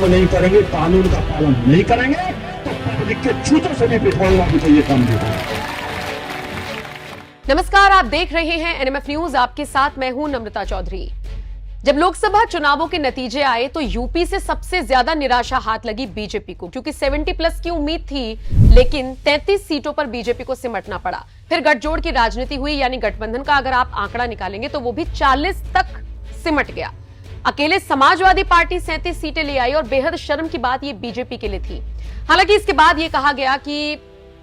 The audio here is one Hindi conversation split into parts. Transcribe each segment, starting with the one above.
नहीं करेंगे, कानून का पालन नहीं करेंगे तो पब्लिक के जूतों से भी पिटवाऊंगा भी तो ये काम नहीं होगा। नमस्कार, आप देख रहे हैं एनएमएफ न्यूज। आपके साथ मैं हूं नम्रता चौधरी। जब लोकसभा चुनावों के नतीजे आए तो यूपी से सबसे ज्यादा निराशा हाथ लगी बीजेपी को, क्योंकि 70+ की उम्मीद थी, लेकिन 33 सीटों पर बीजेपी को सिमटना पड़ा। फिर गठजोड़ की राजनीति हुई, यानी गठबंधन का अगर आप आंकड़ा निकालेंगे तो वो भी 40 तक सिमट गया। अकेले समाजवादी पार्टी 37 सीटें ले आई और बेहद शर्म की बात ये बीजेपी के लिए थी। हालांकि इसके बाद ये कहा गया कि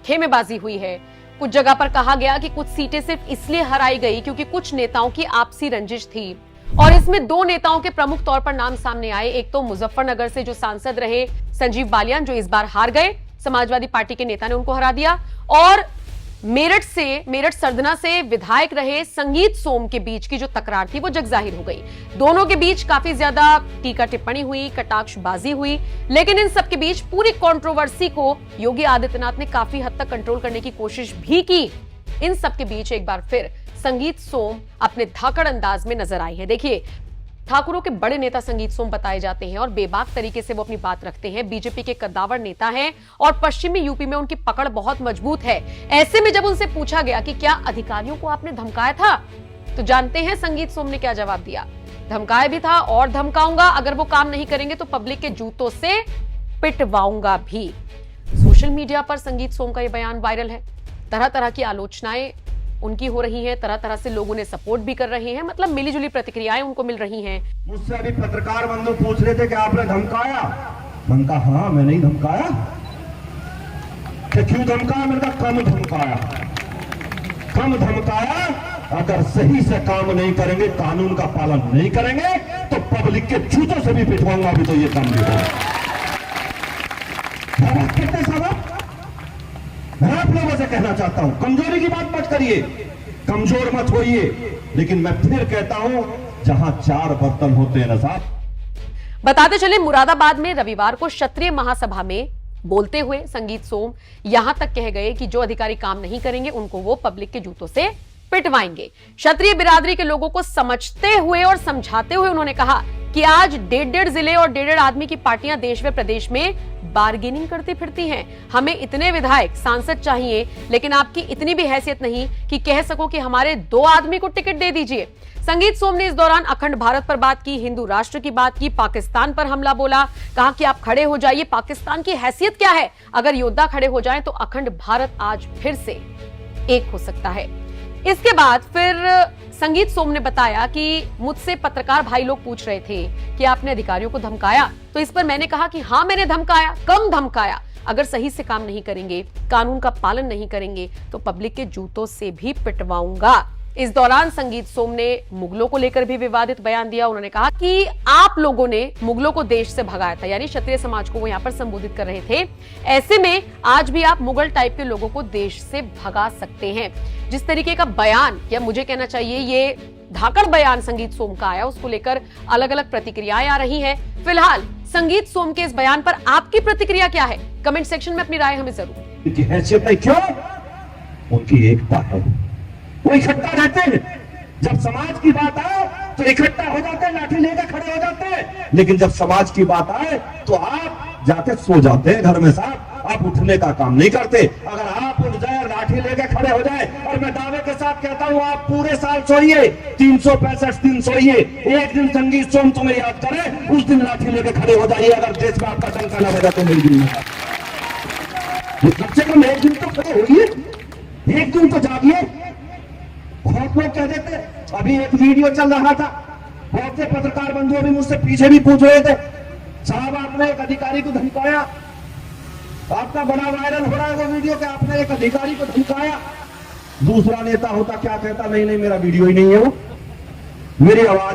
खेमेबाजी हुई है। कुछ जगह पर कहा गया कि कुछ सीटें सिर्फ इसलिए हराई गई क्योंकि कुछ नेताओं की आपसी रंजिश थी, और इसमें 2 नेताओं के प्रमुख तौर पर नाम सामने आए। एक तो मुजफ्फरनगर से जो सांसद रहे संजीव बालियान, जो इस बार हार गए, समाजवादी पार्टी के नेता ने उनको हरा दिया, और मेरठ सरदना से विधायक रहे संगीत सोम के बीच की जो तकरार थी वो जग जाहिर हो गई। दोनों के बीच काफी ज्यादा टीका टिप्पणी हुई, कटाक्षबाजी हुई, लेकिन इन सब के बीच पूरी कंट्रोवर्सी को योगी आदित्यनाथ ने काफी हद तक कंट्रोल करने की कोशिश भी की। इन सब के बीच एक बार फिर संगीत सोम अपने धाकड़ अंदाज में नजर आई है। देखिए, ठाकुरों के बड़े नेता संगीत सोम बताए जाते हैं और बेबाक तरीके से वो अपनी बात रखते हैं। बीजेपी के कद्दावर नेता हैं और पश्चिमी यूपी में उनकी पकड़ बहुत मजबूत है। ऐसे में जब उनसे पूछा गया कि क्या अधिकारियों को आपने धमकाया था, तो जानते हैं संगीत सोम ने क्या जवाब दिया। धमकाया भी था और धमकाऊंगा, अगर वो काम नहीं करेंगे तो पब्लिक के जूतों से पिटवाऊंगा भी। सोशल मीडिया पर संगीत सोम का यह बयान वायरल है। तरह तरह की आलोचनाएं उनकी हो रही हैं, तरह तरह से लोग उन्हें सपोर्ट भी कर रहे हैं, मतलब मिलीजुली प्रतिक्रियाएं उनको मिल रही हैं। मुझसे अभी पत्रकार बंधु पूछ रहे थे कि आपने धमकाया, मैंने कहा हाँ, मैंने ही धमकाया। कि क्यों धमकाया? मैंने कहा कम धमकाया, कम धमकाया। अगर सही से काम नहीं करेंगे, कानून का पालन नहीं करेंगे तो पब्लिक के जूतों से भी पिटवाऊंगा भी तो ये काम नहीं होगा। मैं आप लोगों से कहना चाहता हूं, कमजोरी की बात मत करिए, कमजोर मत होइए, लेकिन मैं फिर कहता हूं, जहां 4 बर्तन होते हैं ना साहब। बताते चले, मुरादाबाद में रविवार को क्षत्रिय महासभा में बोलते हुए संगीत सोम यहां तक कह गए कि जो अधिकारी काम नहीं करेंगे उनको वो पब्लिक के जूतों से पिटवाएंगे। क्षत्रिय बिरादरी के लोगों को समझते हुए और समझाते हुए उन्होंने कहा कि आज 1.5 जिले और 1.5 आदमी की पार्टियां देश व प्रदेश में बार्गेनिंग करती फिरती हैं। हमें इतने विधायक सांसद चाहिए, लेकिन आपकी इतनी भी हैसियत नहीं कि कह सको कि हमारे 2 आदमी को टिकट दे दीजिए। संगीत सोम ने इस दौरान अखंड भारत पर बात की, हिंदू राष्ट्र की बात की, पाकिस्तान पर हमला बोला, कहा कि आप खड़े हो जाइए, पाकिस्तान की हैसियत क्या है? अगर योद्धा खड़े हो जाएं तो अखंड भारत आज फिर से एक हो सकता है। इसके बाद फिर संगीत सोम ने बताया कि मुझसे पत्रकार भाई लोग पूछ रहे थे कि आपने अधिकारियों को धमकाया, तो इस पर मैंने कहा कि हाँ, मैंने धमकाया, कम धमकाया। अगर सही से काम नहीं करेंगे, कानून का पालन नहीं करेंगे तो पब्लिक के जूतों से भी पिटवाऊंगा। इस दौरान संगीत सोम ने मुगलों को लेकर भी विवादित बयान दिया। उन्होंने कहा कि आप लोगों ने मुगलों को देश से भगाया था, यानी क्षत्रिय समाज को वो यहाँ पर संबोधित कर रहे थे। ऐसे में आज भी आप मुगल टाइप के लोगों को देश से भगा सकते हैं। जिस तरीके का बयान, या मुझे कहना चाहिए ये धाकड़ बयान संगीत सोम का आया, उसको लेकर अलग अलग प्रतिक्रियाएं आ रही हैं। फिलहाल संगीत सोम के इस बयान पर आपकी प्रतिक्रिया क्या है? कमेंट सेक्शन में अपनी राय हमें जरूर। उनकी हैसियत नहीं, क्यों? उनकी एकता है, वो इकट्ठा रहते हैं। जब समाज की बात आए तो इकट्ठा हो जाते हैं, लाठी लेकर खड़े हो जाते हैं, लेकिन जब समाज की बात आए तो आप जाके सो जाते हैं घर में साहब, आप उठने का काम नहीं करते। अगर आप उठ जाए, लाठी लेकर खड़े हो जाए, और मैं दावे के साथ कहता हूं आप पूरे साल सोइए, 365 दिन सोइए, एक दिन संगीत सोम तुम्हें याद करे, उस दिन लाठी लेकर खड़े हो जाइए। अगर देश का आपका डंका न बजा तो मेरी दिन में कम से कम एक दिन तो खड़े होइए, एक दिन तो जागिए। बहुत लोग कह देते, अभी एक वीडियो चल रहा था, बहुत से पत्रकार बंधु अभी मुझसे पीछे भी पूछ रहे थे, साहब आपने एक अधिकारी को धमकाया, आपका बड़ा वायरल हो रहा है वो वीडियो कि आपने एक अधिकारी को धमकाया। दूसरा नेता होता क्या कहता, नहीं नहीं मेरा वीडियो ही नहीं है वो, मेरी आवाज